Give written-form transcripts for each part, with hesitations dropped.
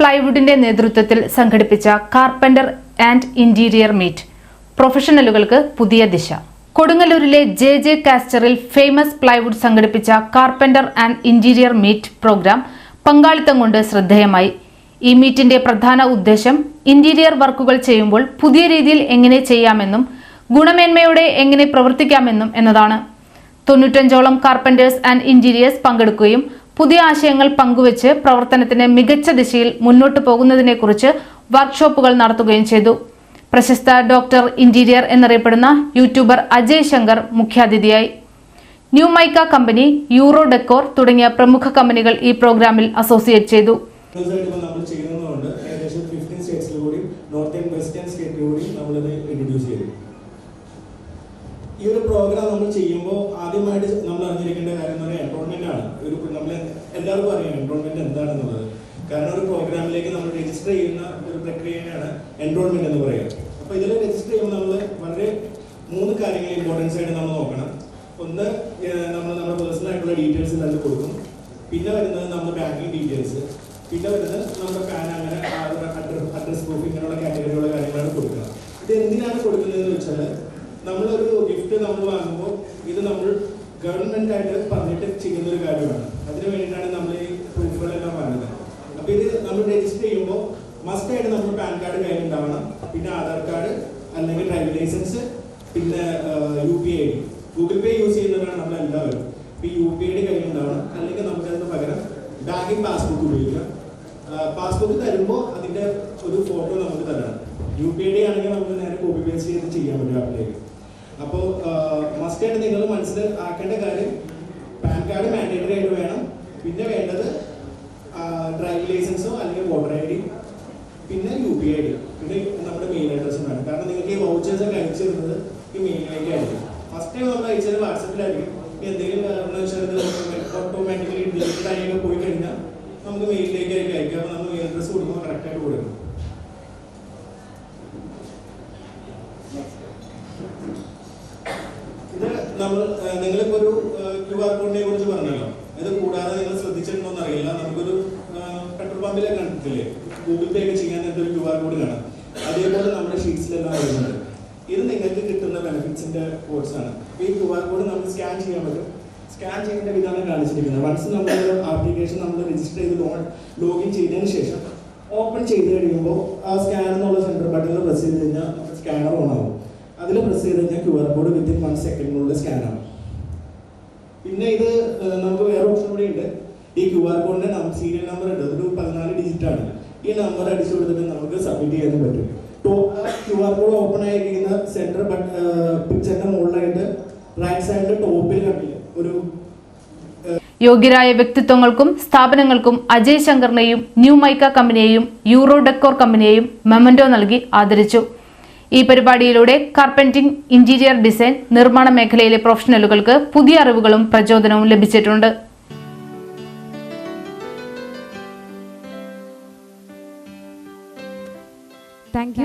പ്ലൈവുഡിന്റെ നേതൃത്വത്തിൽ സംഘടിപ്പിച്ച carpenter and interior meet പ്രൊഫഷണലുകൾക്ക് പുതിയ ദിശ. കൊടുങ്ങല്ലൂരിലെ ജെ കാസ്റ്ററിൽ ഫേമസ് പ്ലൈവുഡ് സംഘടിപ്പിച്ച carpenter and interior meet program പങ്കാളിത്തം കൊണ്ട് ശ്രദ്ധേയമായി. ഈ മീറ്റിന്റെ പ്രധാന ഉദ്ദേശം ഇന്റീരിയർ വർക്കുകൾ ചെയ്യുമ്പോൾ പുതിയ രീതിയിൽ എങ്ങനെ ചെയ്യാമെന്നും ഗുണമേന്മയോടെ എങ്ങനെ പ്രവർത്തിക്കാമെന്നും എന്നതാണ്. 95ഓളം കാർപ്പന്റേഴ്സ് ആൻഡ് ഇന്റീരിയേഴ്സ് പങ്കെടുക്കുകയും പുതിയ ആശയങ്ങൾ പങ്കുവച്ച് പ്രവർത്തനത്തിന് മികച്ച ദിശയിൽ മുന്നോട്ടു പോകുന്നതിനെക്കുറിച്ച് വർക്ക്ഷോപ്പുകൾ നടത്തുകയും ചെയ്തു. പ്രശസ്ത ഡോക്ടർ ഇന്റീരിയർ എന്നറിയപ്പെടുന്ന യൂട്യൂബർ അജയ് ശങ്കർ മുഖ്യാതിഥിയായി. New mica company, euro decor തുടങ്ങിയ പ്രമുഖ കമ്പനികൾ ഈ പ്രോഗ്രാമിൽ അസോസിയേറ്റ് ചെയ്തു. ഈ ഒരു പ്രോഗ്രാം നമ്മൾ ചെയ്യുമ്പോൾ ആദ്യമായിട്ട് നമ്മൾ അറിഞ്ഞിരിക്കേണ്ട കാര്യം എന്ന് പറഞ്ഞാൽ എൻറോൾമെന്റ് ആണ്. നമ്മൾ എല്ലാവർക്കും അറിയാം എൻറോൾമെന്റ് എന്താണെന്നുള്ളത്. കാരണം ഒരു പ്രോഗ്രാമിലേക്ക് നമ്മൾ രജിസ്റ്റർ ചെയ്യുന്ന ഒരു പ്രക്രിയയാണ് എൻറോൾമെന്റ് എന്ന് പറയുക. അപ്പോൾ ഇതിൽ രജിസ്റ്റർ ചെയ്യുമ്പോൾ നമ്മൾ വളരെ 3 കാര്യങ്ങൾ ഇമ്പോർട്ടൻസ് ആയിട്ട് നമ്മൾ നോക്കണം. ഒന്ന്, നമ്മൾ നമ്മുടെ പേഴ്സണൽ ആയിട്ടുള്ള ഡീറ്റെയിൽസ് ഇതിൽ കൊടുക്കും. പിന്നെ വരുന്നത് നമ്മുടെ ബാങ്കിങ് ഡീറ്റെയിൽസ്. പിന്നെ വരുന്നത് നമ്മുടെ പാൻ, അങ്ങനെ അഡ്രസ് പ്രൂഫ്, ഇങ്ങനെയുള്ള കാറ്റഗറിയുള്ള കാര്യങ്ങളാണ് കൊടുക്കുക. ഇത് എന്തിനാണ് കൊടുക്കുന്നതെന്ന് വെച്ചാൽ, നമ്മളൊരു ഗിഫ്റ്റ് നമ്മൾ വാങ്ങുമ്പോൾ ഇത് നമ്മൾ ഗവൺമെന്റ് ആയിട്ട് പറഞ്ഞിട്ട് ചെയ്യുന്ന ഒരു കാര്യമാണ്. അതിന് വേണ്ടിയിട്ടാണ് നമ്മൾ ഈ പ്രൂഫുകളെല്ലാം പറഞ്ഞത്. അപ്പോൾ ഇത് നമ്മൾ രജിസ്റ്റർ ചെയ്യുമ്പോൾ മസ്റ്റായിട്ട് നമ്മൾ പാൻ കാർഡ് കയ്യിലുണ്ടാവണം. പിന്നെ ആധാർ കാർഡ് അല്ലെങ്കിൽ ഡ്രൈവിംഗ് ലൈസൻസ്, പിന്നെ UPI ID. Google Pay use ചെയ്യുന്നവരാണ് നമ്മളെല്ലാവരും. ഇപ്പോൾ ഈ UPI ID കയ്യിലുണ്ടാവണം. അല്ലെങ്കിൽ നമുക്കതിന് പകരം ബാങ്കിങ് പാസ്ബുക്ക് ഉപയോഗിക്കാം. പാസ്ബുക്ക് തരുമ്പോൾ അതിൻ്റെ ഒരു ഫോട്ടോ നമുക്ക് തരണം. UPI ID ആണെങ്കിൽ നമുക്ക് നേരെ കോപ്പി പേസ്റ്റ് ചെയ്ത് ചെയ്യാൻ പറ്റും ആപ്പിലേക്ക്. അപ്പോൾ മസ്റ്റായിട്ട് നിങ്ങൾ മനസ്സിലാക്കേണ്ട കാര്യം, പാൻ കാർഡ് മാൻഡേറ്ററി ആയിട്ട് വേണം. പിന്നെ വേണ്ടത് ഡ്രൈവിംഗ് ലൈസൻസോ അല്ലെങ്കിൽ വോട്ടർ ID, പിന്നെ UPI ID, പിന്നെ നമ്മുടെ മെയിൽ അഡ്രസ്സും വേണം. കാരണം നിങ്ങൾക്ക് ഈ വൗച്ചേഴ്സ് ഒക്കെ അയച്ചു തരുന്നത് ഈ മെയിലിലേക്കായിരിക്കും. ഫസ്റ്റ് ടൈം നമ്മൾ അയച്ചത് വാട്സപ്പിലായിരിക്കും. എന്തെങ്കിലും കാരണവശാൽ ഓട്ടോമാറ്റിക്കലി ഡിജിറ്റൽ ആയി പോയി കഴിഞ്ഞാൽ നമുക്ക് മെയിലിലേക്കായിരിക്കും അയക്കുക. അപ്പോൾ നമ്മൾ മെയിൽ അഡ്രസ്സ് കൊടുക്കുമ്പോൾ കറക്റ്റായിട്ട് കൊടുക്കണം. നിങ്ങളിപ്പോ ഒരു QR കോഡിനെ കുറിച്ച് പറഞ്ഞല്ലോ. ഇത് കൂടാതെ നിങ്ങൾ ശ്രദ്ധിച്ചിട്ടുണ്ടോന്ന് അറിയില്ല, നമുക്കൊരു പെട്രോൾ പമ്പിലൊക്കെ കണ്ടിട്ടില്ലേ, ഗൂഗിൾ പേ ഒക്കെ ചെയ്യാൻ നേരത്തെ ഒരു QR കോഡ് കാണാം. അതേപോലെ നമ്മുടെ ഷീറ്റ്സിലെല്ലാം വരുന്നുണ്ട്. ഇത് നിങ്ങൾക്ക് കിട്ടുന്ന ബെനിഫിറ്റ്സിന്റെ കോഡ്സ് ആണ്. ഈ QR കോഡ് നമുക്ക് സ്കാൻ ചെയ്യാൻ പറ്റും. സ്കാൻ ചെയ്യേണ്ട വിധാനം കാണിച്ചിരിക്കുന്നത്. വൺസ് നമ്മൾ ആപ്ലിക്കേഷൻ നമ്മൾ രജിസ്റ്റർ ചെയ്ത് ലോഗിൻ ചെയ്തതിന് ശേഷം ഓപ്പൺ ചെയ്ത് കഴിയുമ്പോൾ ആ സ്കാൻ എന്നുള്ള സെൻറ്റർ ബട്ടണിൽ പ്രസ് ചെയ്ത് കഴിഞ്ഞാൽ നമ്മുടെ സ്കാനർ ഓൺ ആവും. അതിൽ പ്രസ് ചെയ്ത് കഴിഞ്ഞാൽ QR കോഡ് വിത്തിൻ 1 സെക്കൻഡിനുള്ളിൽ സ്കാൻ ആവും. പിന്നെ ഇത് നമുക്ക് വേറെ ഓപ്ഷൻ കൂടി ഉണ്ട്. ഈ QR കോഡിന്റെ സീരിയൽ നമ്പർ ഉണ്ട്, അതൊരു 14 ഡിജിറ്റ് ആണ്. ഈ നമ്പർ അടിച്ചു കൊടുത്തിട്ട് നമുക്ക് സബ്മിറ്റ് ചെയ്യാൻ പറ്റും. QR കോഡ് ഓപ്പൺ ആയിരിക്കുന്ന സെന്റർ പിക്ചറിന്റെ മുകളിലായിട്ട് റൈറ്റ് സൈഡിൽ ടോപ്പിൽ കണ്ടില്ല ഒരു യോഗ്യരായ വ്യക്തിത്വങ്ങൾക്കും സ്ഥാപനങ്ങൾക്കും അജയ് ശങ്കറിനെയും ന്യൂ മൈക്ക കമ്പനിയെയും യൂറോ ഡെക്കോർ കമ്പനിയെയും മെമന്റോ നൽകി ആദരിച്ചു. ഈ പരിപാടിയിലൂടെ കാർപ്പന്റിംഗ്, ഇന്റീരിയർ ഡിസൈൻ, നിർമ്മാണ മേഖലയിലെ പ്രൊഫഷണലുകൾക്ക് പുതിയ അറിവുകളും പ്രചോദനവും ലഭിച്ചിട്ടുണ്ട്. Thank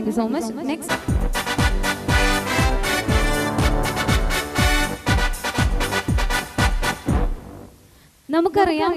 you so much. Next. നമുക്കറിയാം